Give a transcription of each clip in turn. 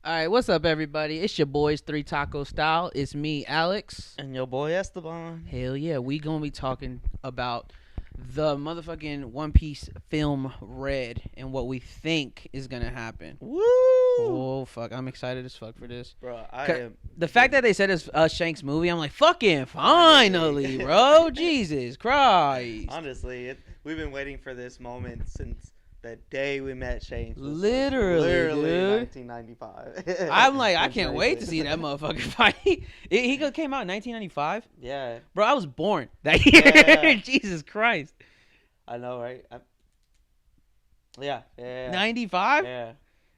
All right, what's up, everybody? It's your boys, Three Taco Style. It's me, Alex. And your boy Esteban. Hell yeah, we gonna be talking about the motherfucking One Piece film Red and what we think is gonna happen. Woo! Oh fuck, I'm excited as fuck for this. Bro, The fact that they said it's Shank's movie, I'm like, fucking finally, bro. Jesus Christ. Honestly, we've been waiting for this moment since the day we met Shane. Literally, dude. 1995. I'm like, I can't wait to see that motherfucker fight. He came out in 1995. Yeah, Bro, I was born that year. Yeah. Jesus Christ. I know, right? Yeah. 95? Yeah.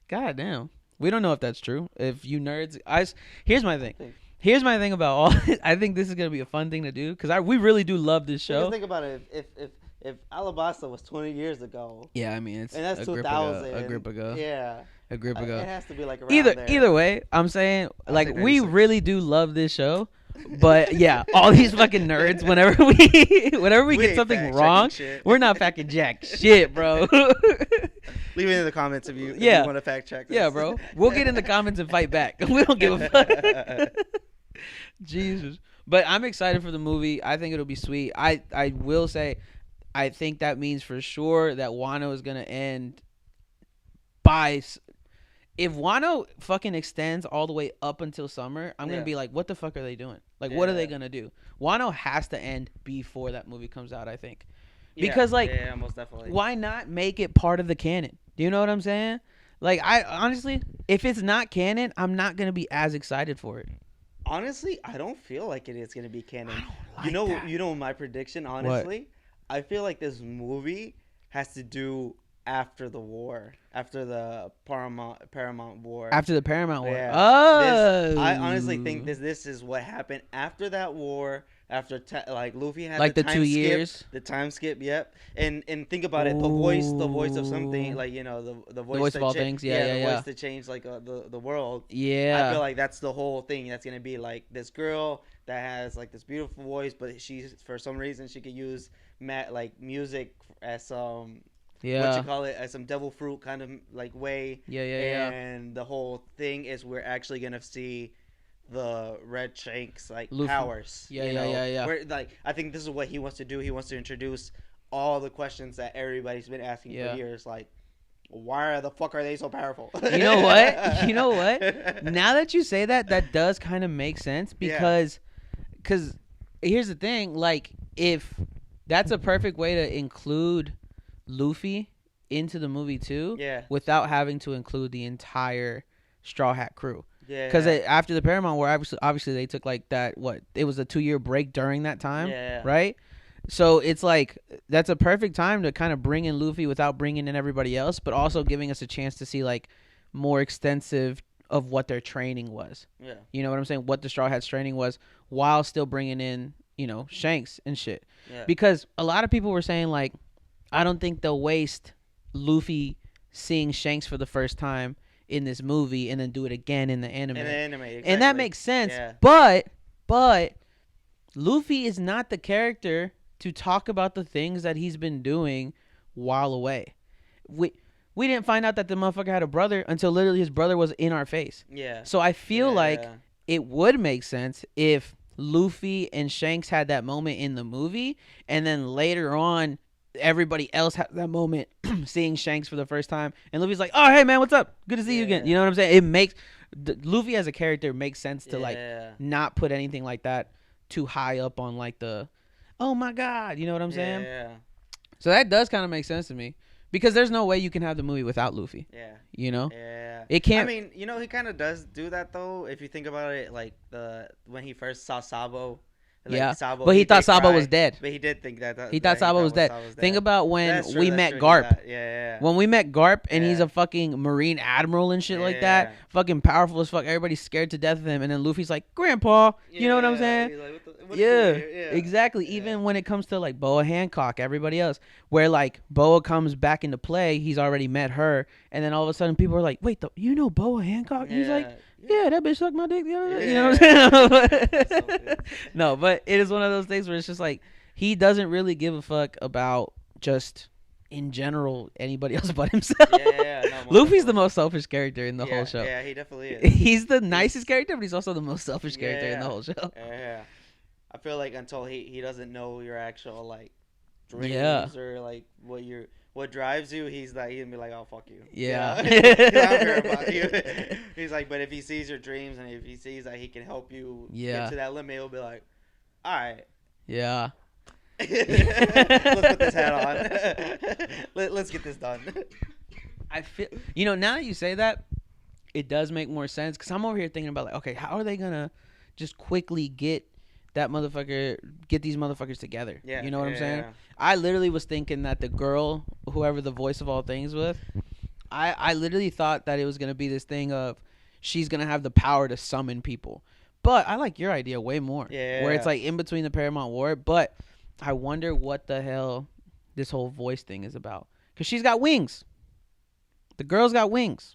God damn. We don't know if that's true. If you nerds, here's my thing. think- Here's my thing about all. I think this is gonna be a fun thing to do because we really do love this Just show. think about it. If Alabasta was 20 years ago, Yeah, I mean it's and that's a grip 2000. ago. A grip ago. Yeah. A grip ago. It has to be like around there. Either way, I'm saying I'll like say we 96. really do love this show. But yeah, all these fucking nerds. Whenever we get ain't something fact-checking wrong, shit. we're not fucking jack shit, bro. Leave it in the comments if you Yeah. want to fact check this. Yeah, bro. We'll get in the comments and fight back. We don't give a fuck. Jesus. But I'm excited for the movie. I think it'll be sweet. I will say, I think that means for sure that Wano is going to end by... If Wano fucking extends all the way up until summer, I'm going to be like, what the fuck are they doing? Like, what are they going to do? Wano has to end before that movie comes out, I think. Because, like, yeah, most definitely. why not make it part of the canon? Do you know what I'm saying? Like, I honestly, if it's not canon, I'm not going to be as excited for it. Honestly, I don't feel like it is gonna be canon. I don't like that. You know my prediction. Honestly, I feel like this movie has to do after the war, after the Paramount War. After the Paramount War. Yeah. Oh. I honestly think this is what happened after that war. After like Luffy had Like the the time 2 skip, years? the time skip. Yep. And think about it. The voice of something, like, you know, the voice of all things. Yeah, the yeah. voice to change like the world. Yeah. I feel like that's the whole thing. That's gonna be like this girl that has like this beautiful voice, but she's, for some reason, she could use like music as what you call it, as some devil fruit kind of like way. Yeah. And the whole thing is we're actually gonna see the Red Shanks like Luffy. powers. Yeah. Where, like, I think this is what he wants to do. He wants to introduce all the questions that everybody's been asking for years, like, why the fuck are they so powerful? You know what? Now that you say that, that does kind of make sense because here's the thing, like, if that's a perfect way to include Luffy into the movie too, without having to include the entire Straw Hat crew. Because after the Paramount War, obviously they took like that, it was a 2-year break during that time, right? So it's like, that's a perfect time to kind of bring in Luffy without bringing in everybody else, but also giving us a chance to see like more extensive of what their training was. Yeah. You know what I'm saying? What the Straw Hats training was, while still bringing in, you know, Shanks and shit. Yeah. Because a lot of people were saying like, I don't think they'll waste Luffy seeing Shanks for the first time in this movie and then do it again in the anime. Exactly. And that makes sense. Yeah. But Luffy is not the character to talk about the things that he's been doing while away. We didn't find out that the motherfucker had a brother until literally his brother was in our face. Yeah. So I feel like it would make sense if Luffy and Shanks had that moment in the movie, and then later on everybody else had that moment seeing Shanks for the first time, and Luffy's like, oh hey man, what's up, good to see you again. You know what I'm saying? It makes Luffy as a character makes sense to like not put anything like that too high up on like the, oh my god, you know what I'm saying? So that does kind of make sense to me, because there's no way you can have the movie without Luffy. You know? It can't. I mean, you know, he kind of does do that though, if you think about it, like when he first saw Sabo. Like, Sabo, but he thought Sabo cry, was dead. But he did think that. He thought Sabo was dead. Think about when we met Garp. When we met Garp, and he's a fucking Marine Admiral and shit like that. Fucking powerful as fuck. Everybody's scared to death of him. And then Luffy's like, Grandpa. You know what I'm saying? Like, Exactly. Even when it comes to like Boa Hancock, everybody else, where like Boa comes back into play, he's already met her. And then all of a sudden people are like, wait, you know Boa Hancock? And he's like, yeah, that bitch sucked my dick the other day. You know what I'm saying? No, but it is one of those things where it's just like, he doesn't really give a fuck about just in general anybody else but himself. No, Luffy's the most selfish character in the whole show. Yeah, he definitely is. He's the nicest character, but he's also the most selfish character in the whole show. Yeah. I feel like until he doesn't know your actual like dreams or like what drives you, he's gonna be like, oh fuck you. Yeah. You know? I don't care about you. He's like, but if he sees your dreams and if he sees that he can help you get to that limit, he'll be like, all right. Yeah. Let's put this hat on. Let's get this done. I feel, now that you say that, it does make more sense because I'm over here thinking about like, okay, how are they gonna just quickly get these motherfuckers together? Yeah, you know what I'm saying? I literally was thinking that the girl, whoever the voice of all things with, I literally thought that it was gonna be this thing of she's gonna have the power to summon people. But I like your idea way more. Where it's like in between the Paramount War. But I wonder what the hell this whole voice thing is about. Because she's got wings. The girl's got wings.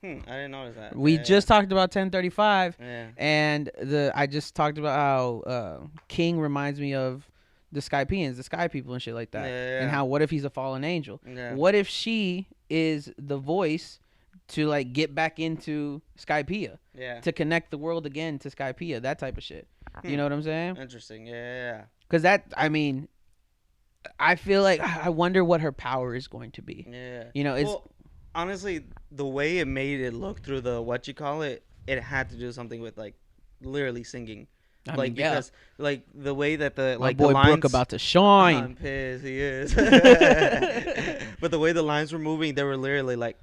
I didn't notice that. We just talked about 1035. Yeah. And I just talked about how King reminds me of the Skypeans, the Sky people and shit like that. And how, what if he's a fallen angel? What if she is the voice to like get back into Skypiea? To connect the world again to Skypiea, that type of shit. You know what I'm saying? Interesting. Yeah. Because I feel like I wonder what her power is going to be. Yeah. It's honestly the way it made it look through the it had to do something with like literally singing. Because like the way that my boy the lines, Brooke about to shine. I'm pissed, he is. But the way the lines were moving, they were literally like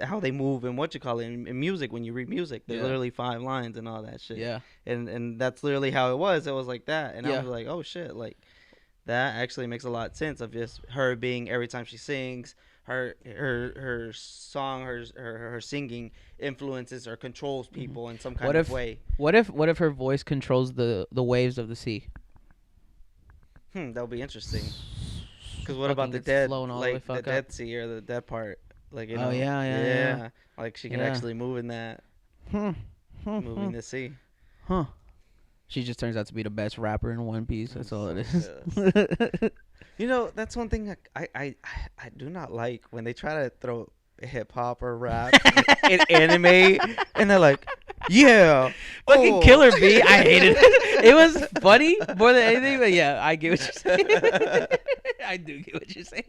how they move and in music. When you read music, there's literally 5 lines and all that shit. And that's literally how it was. It was like that, and I was like, oh shit, like that actually makes a lot of sense of just her being, every time she sings, her song, her singing influences or controls people in some kind of way. What if her voice controls the waves of the sea? That would be interesting. Because what about the dead, like the Dead Sea or the dead part? Like, yeah. Like she can actually move in that, moving the sea. She just turns out to be the best rapper in One Piece. That's all it is. That's one thing I do not like when they try to throw hip hop or rap in anime, and they're like, fucking Killer Bee. I hated it. It was funny more than anything, but I get what you're saying. I do get what you're saying.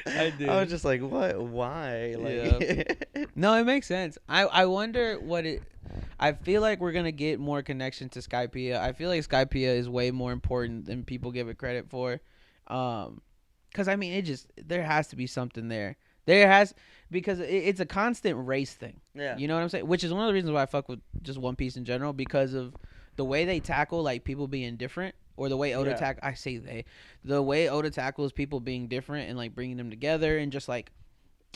I do. I was just like, what? Why? Like, no, it makes sense. I wonder I feel like we're gonna get more connection to Skypiea. I feel like Skypiea is way more important than people give it credit for. Because there has to be something there. Because it's a constant race thing. Yeah. You know what I'm saying? Which is one of the reasons why I fuck with just One Piece in general, because of the way they tackle like people being different, or the way Oda the way Oda tackles people being different and like bringing them together, and just like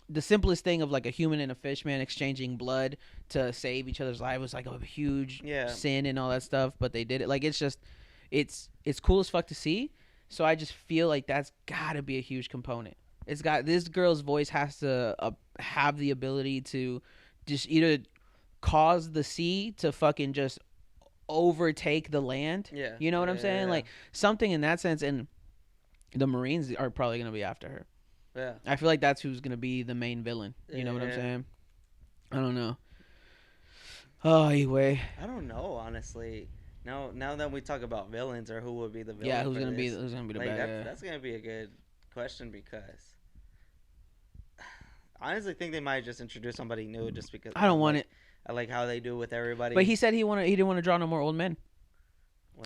the simplest thing of like a human and a fish man exchanging blood to save each other's lives was like a huge sin and all that stuff, but they did it. Like, it's cool as fuck to see. So I just feel like that's gotta be a huge component. This girl's voice has to have the ability to just either cause the sea to fucking just overtake the land. You know what I'm saying? Like something in that sense. And the Marines are probably gonna be after her. I feel like that's who's gonna be the main villain. You know what I'm saying? I don't know. Oh, anyway. I don't know, honestly. Now that we talk about villains, or who would be the villain? Yeah, who's gonna be the bad guy? That's gonna be a good question, because I honestly think they might just introduce somebody new, just because I don't want it. I like how they do with everybody. But he said he didn't want to draw no more old men.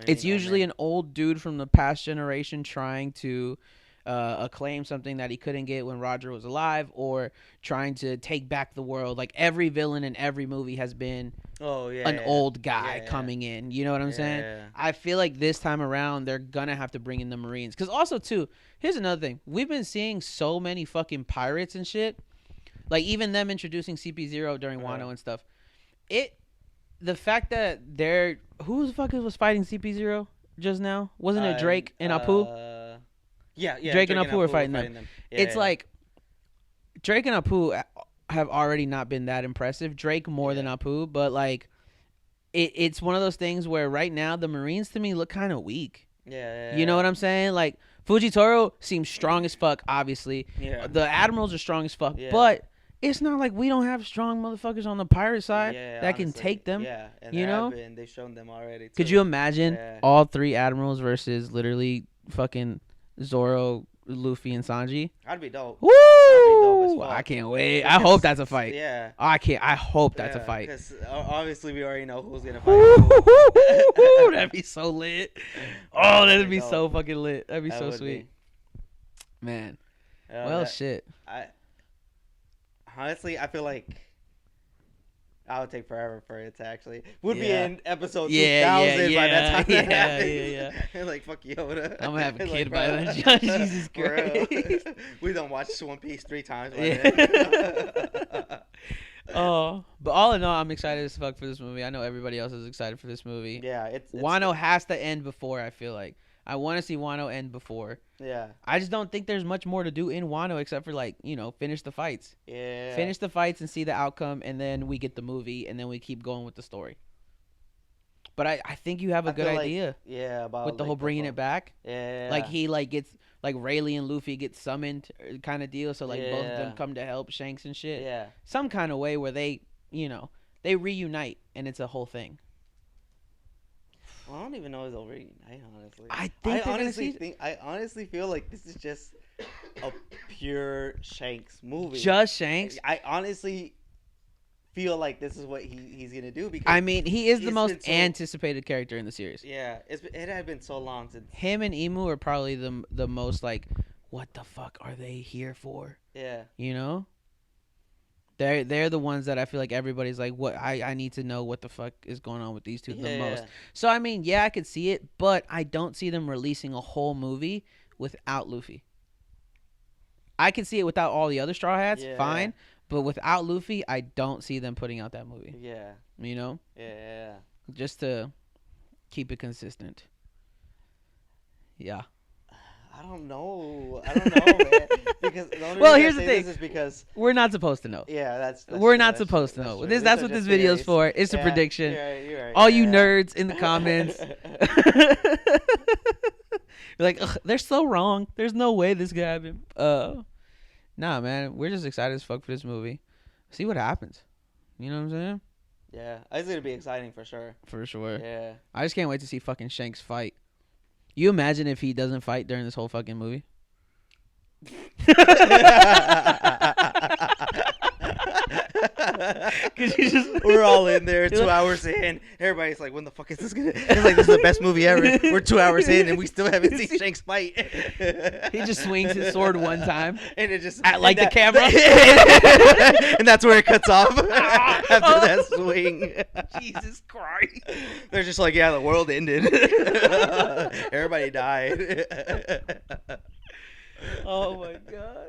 It's usually an old dude from the past generation trying to acclaim something that he couldn't get when Roger was alive, or trying to take back the world. Like, every villain in every movie has been an old guy coming in. You know what I'm saying? I feel like this time around they're gonna have to bring in the Marines. Because also too, here's another thing. We've been seeing so many fucking pirates and shit. Like, even them introducing CP0 during Wano and stuff. The fact that who the fuck was fighting CP0 just now? Wasn't it Drake and Apu? Yeah. Drake and Apu were fighting them. It's like Drake and Apu have already not been that impressive. Drake more than Apu, but like it's one of those things where right now the Marines to me look kind of weak. You know what I'm saying? Like, Fujitaro seems strong as fuck, obviously. Yeah. The admirals are strong as fuck, but it's not like we don't have strong motherfuckers on the pirate side that can take them. Yeah, and you know, they've shown them already. Too. Could you imagine all 3 admirals versus literally fucking Zoro, Luffy, and Sanji? That'd be dope. Woo! I can't wait. I hope that's a fight. Yeah. I hope that's a fight. Because obviously we already know who's gonna fight. That'd be so lit. Oh, that'd be so fucking lit. That'd be so sweet. Man. Shit. Honestly, I feel like I would take forever for it to actually would be in episode 2000 by that time. Yeah. Like fuck Yoda. I'm gonna have a kid by then. Jesus Christ. We don't watch One Piece 3 times. But all in all, I'm excited as fuck for this movie. I know everybody else is excited for this movie. Yeah, it's Wano has to end before. I feel like I want to see Wano end before. Yeah. I just don't think there's much more to do in Wano except for finish the fights. Yeah. Finish the fights and see the outcome, and then we get the movie, and then we keep going with the story. But I think you have a good idea. About with the whole bringing it back. Yeah. Like he gets Rayleigh and Luffy get summoned kind of deal, so both of them come to help Shanks and shit. Yeah. Some kind of way where they they reunite and it's a whole thing. Well, I don't even know if they'll reunite, honestly. I honestly feel like this is just a pure Shanks movie. Just Shanks? I honestly feel like this is what he's gonna do because he is the most anticipated character in the series. Yeah, it had been so long since him and Imu are probably the most what the fuck are they here for? Yeah, They're the ones that I feel like everybody's like, what I need to know what the fuck is going on with these two the most. So I could see it, but I don't see them releasing a whole movie without Luffy. I can see it without all the other Straw Hats, fine. But without Luffy, I don't see them putting out that movie. Yeah. Yeah. Just to keep it consistent. Yeah. I don't know, man. Because the only here's the thing. Is because we're not supposed to know. Yeah, that's we're not supposed to know. That's what this video's for. It's a prediction. You're right, all you nerds in the comments. You're like, they're so wrong. There's no way this could happen. Nah, man. We're just excited as fuck for this movie. See what happens. You know what I'm saying? Yeah. It's going to be exciting for sure. For sure. Yeah. I just can't wait to see fucking Shanks fight. You imagine if he doesn't fight during this whole fucking movie? We're all in there 2 hours in. Everybody's like, when the fuck is this gonna? It's like, this is the best movie ever. We're 2 hours in and we still haven't seen Shanks fight. He just swings his sword one time and it just at the camera. And that's where it cuts off after that swing. Jesus Christ. They're just like, yeah, the world ended. Everybody died. Oh my god.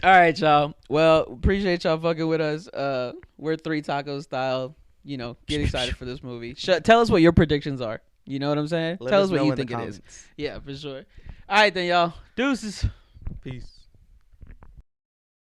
All right, y'all. Well, appreciate y'all fucking with us. We're 3 Tacos style. Get excited for this movie. Tell us what your predictions are. You know what I'm saying? Tell us what you think it is. Yeah, for sure. All right, then, y'all. Deuces. Peace.